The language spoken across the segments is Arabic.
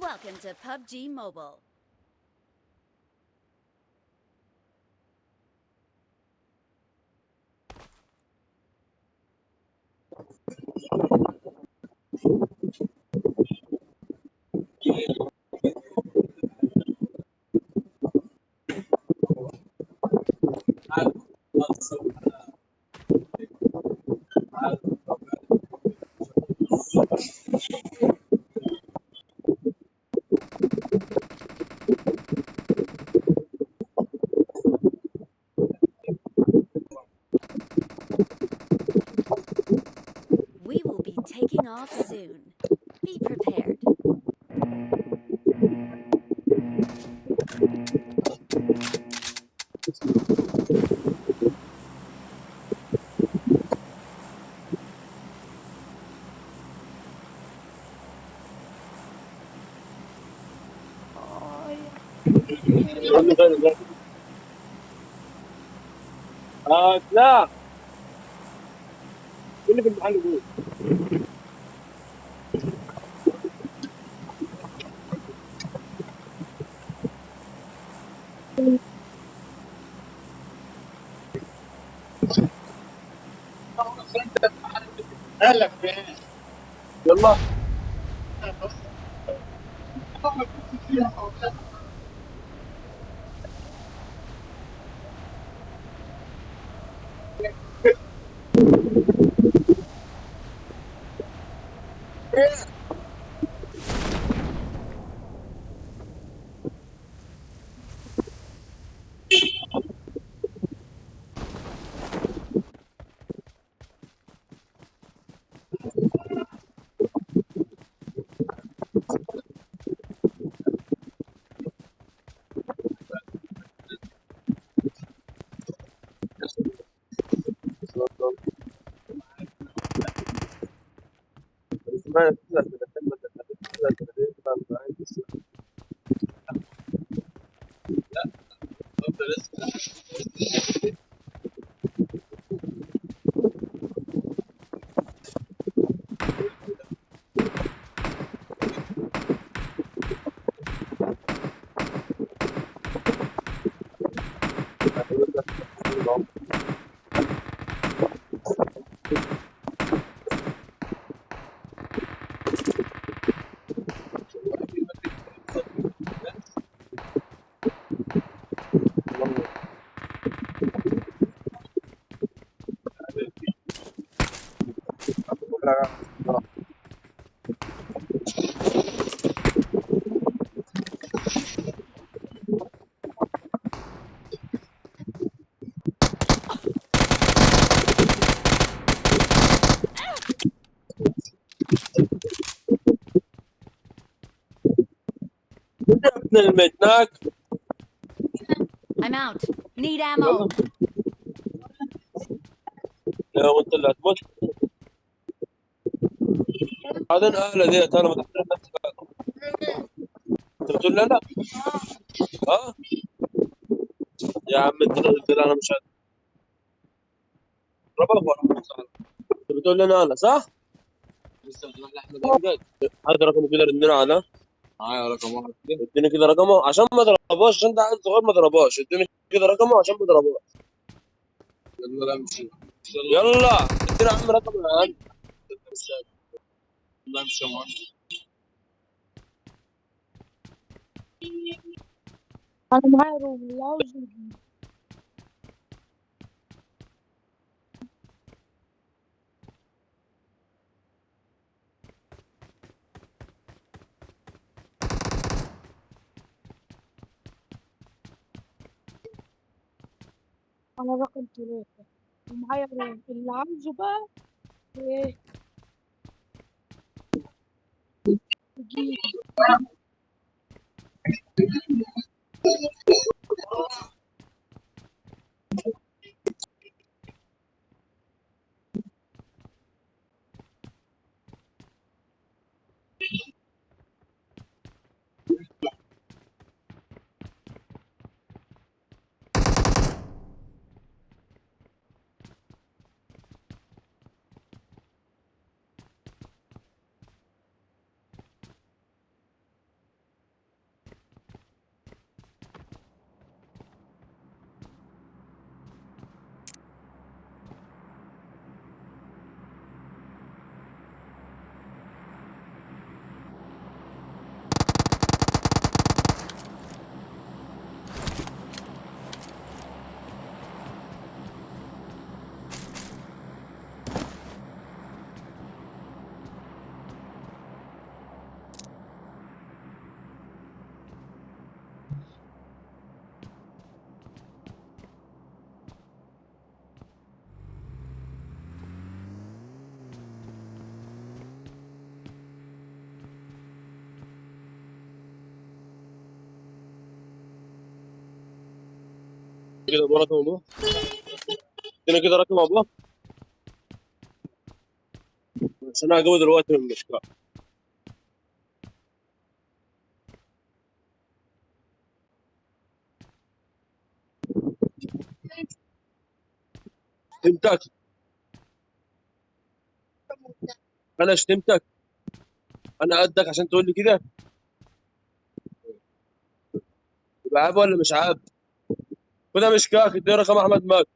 Welcome to PUBG Mobile. We will be taking off soon. Be prepared. لا، اللي في المحل يقول يلا. الميتناك I'm out. Need ammo. لا وانت اللي هتموت. بعدين اهلا ديت انا ما تحترم نفسك. انت بتقول لا لا. ها يا عم انت اللي قلت لي انا مش هضربك ولا مصالح. انت بتقول لي انا صح؟ لسه بتروح لاحمد امجد. هذا رقمه كده ردنا انا. معايا رقم واحد كده. اديني كده رقمه عشان ما ضربوش، عشان ده عيل صغير ما ضربوش. اديني كده رقمه عشان ما ضربوش. يلا امشي. يلا اديني يا عم رقمه يا عم. يلا امشي يا معلم. انا معايا روم لاوز. انا رقم 3 ومعايا روم اللي عاوزه بقى. ايه يجي. كده ابو رقم ابوه. اديني كده رقم ابوه عشان انا جوه دلوقتي من المشكله. شتمتك، انا شتمتك، انا قدك عشان تقول لي كده؟ يبقى عيب ولا مش عيب؟ وده مش كاك، اديني رقم احمد ماك،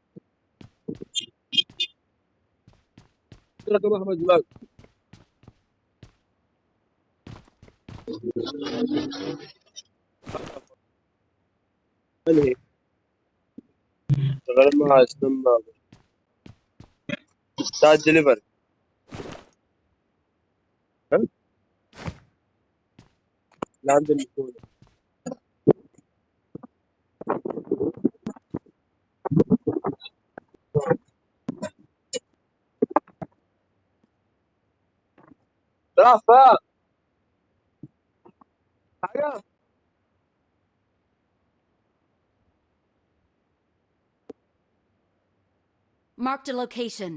اديني رقم احمد ماك. انهي شغال مع اسلام بتاع الدليفري. ها؟ اللي عند المكتوب. راح فاهم حاجه. Marked a location.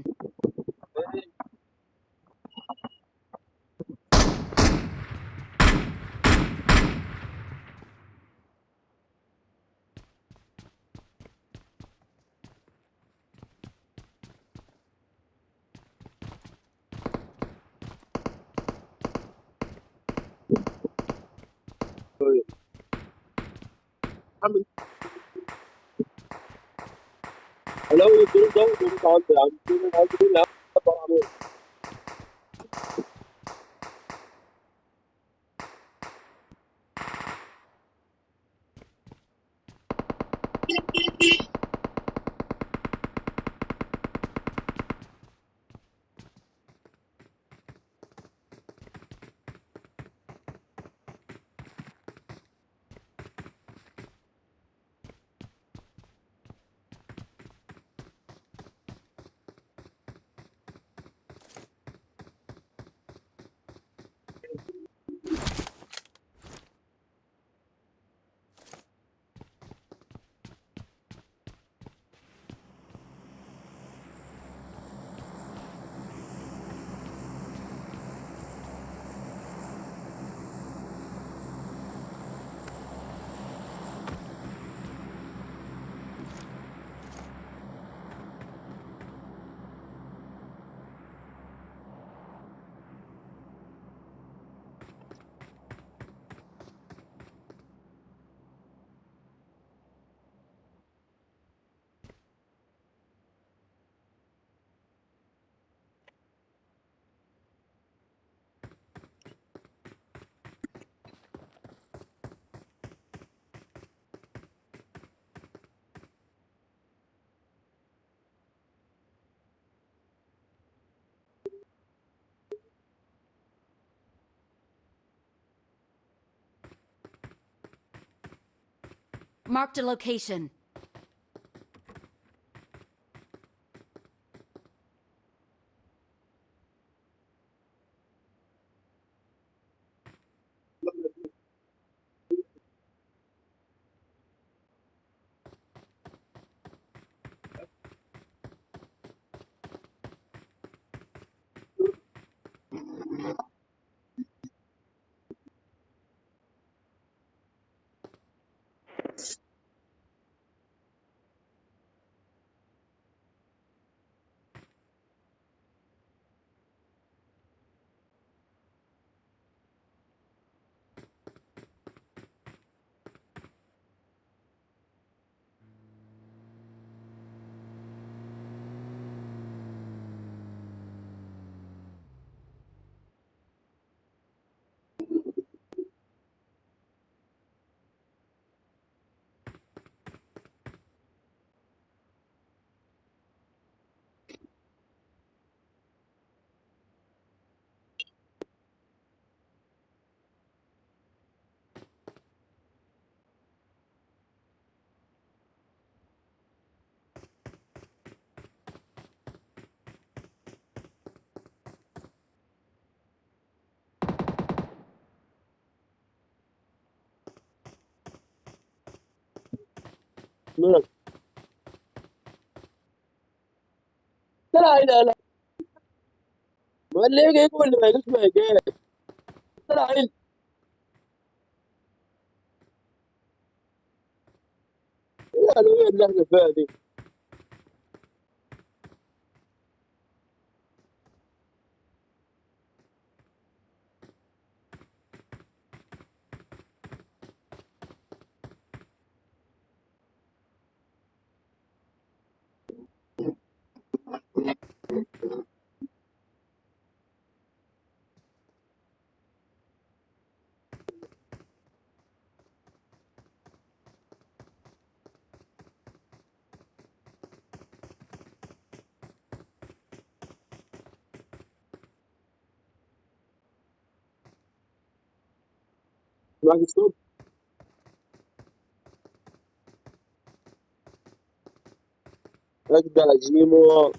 عم لو الدروب ده موجود عندي يا عم، عندي مين يا عم؟ Marked a location. مين؟ لا اله الا ما اللي يجي يقول لي ما يجيش ما يجي. لا اله الا اللي احنا فيها دي. معك الصوت. اجدع جيمو.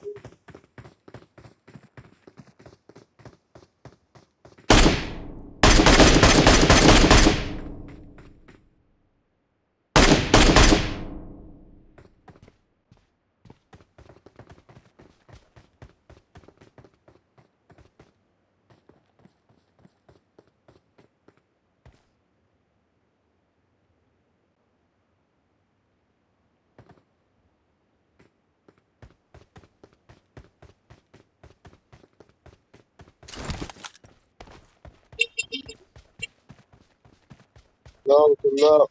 لا الله.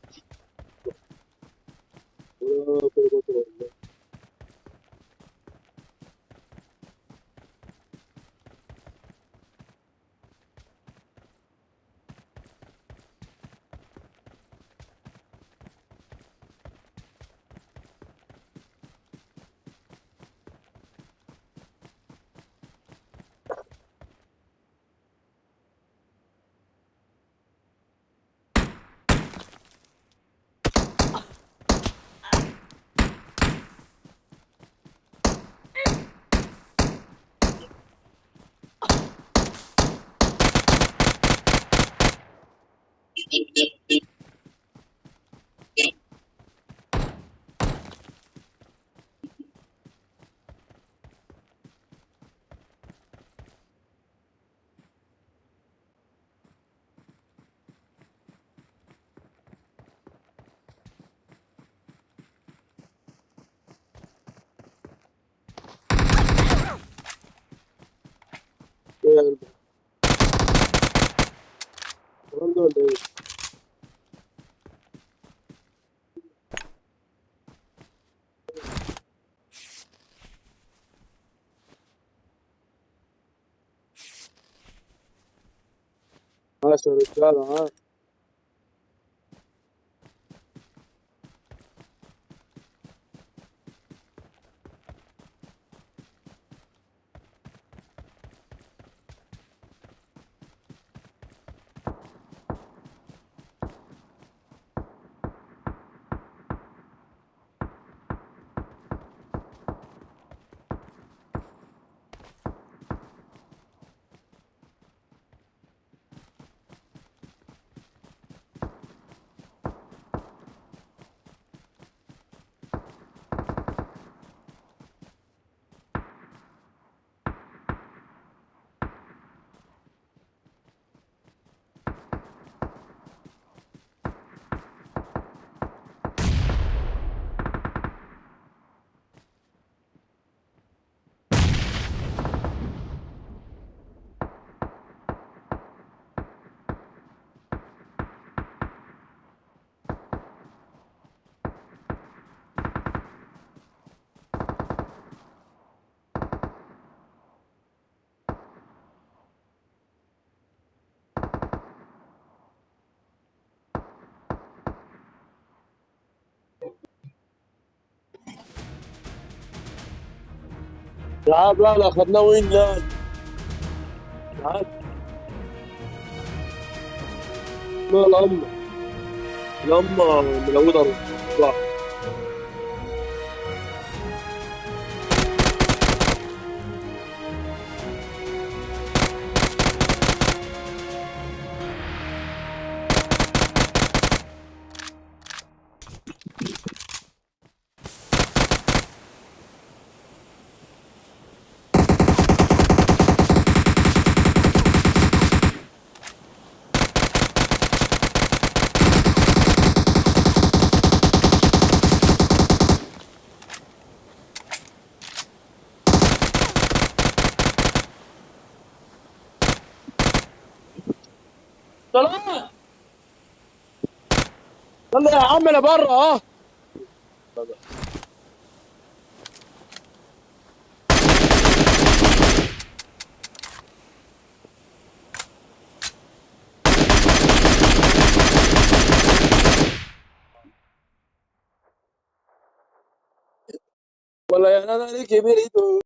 ايه الكلام ده ولا ايه؟ ماشي يا رجاله ها. تعال لا لا اخذناه وين لا. تعال لا الأمة. الأمة ملودة بالصباح. طلع. يلا يا عم انا بره اهو. ولا يا انا ليك بريدو.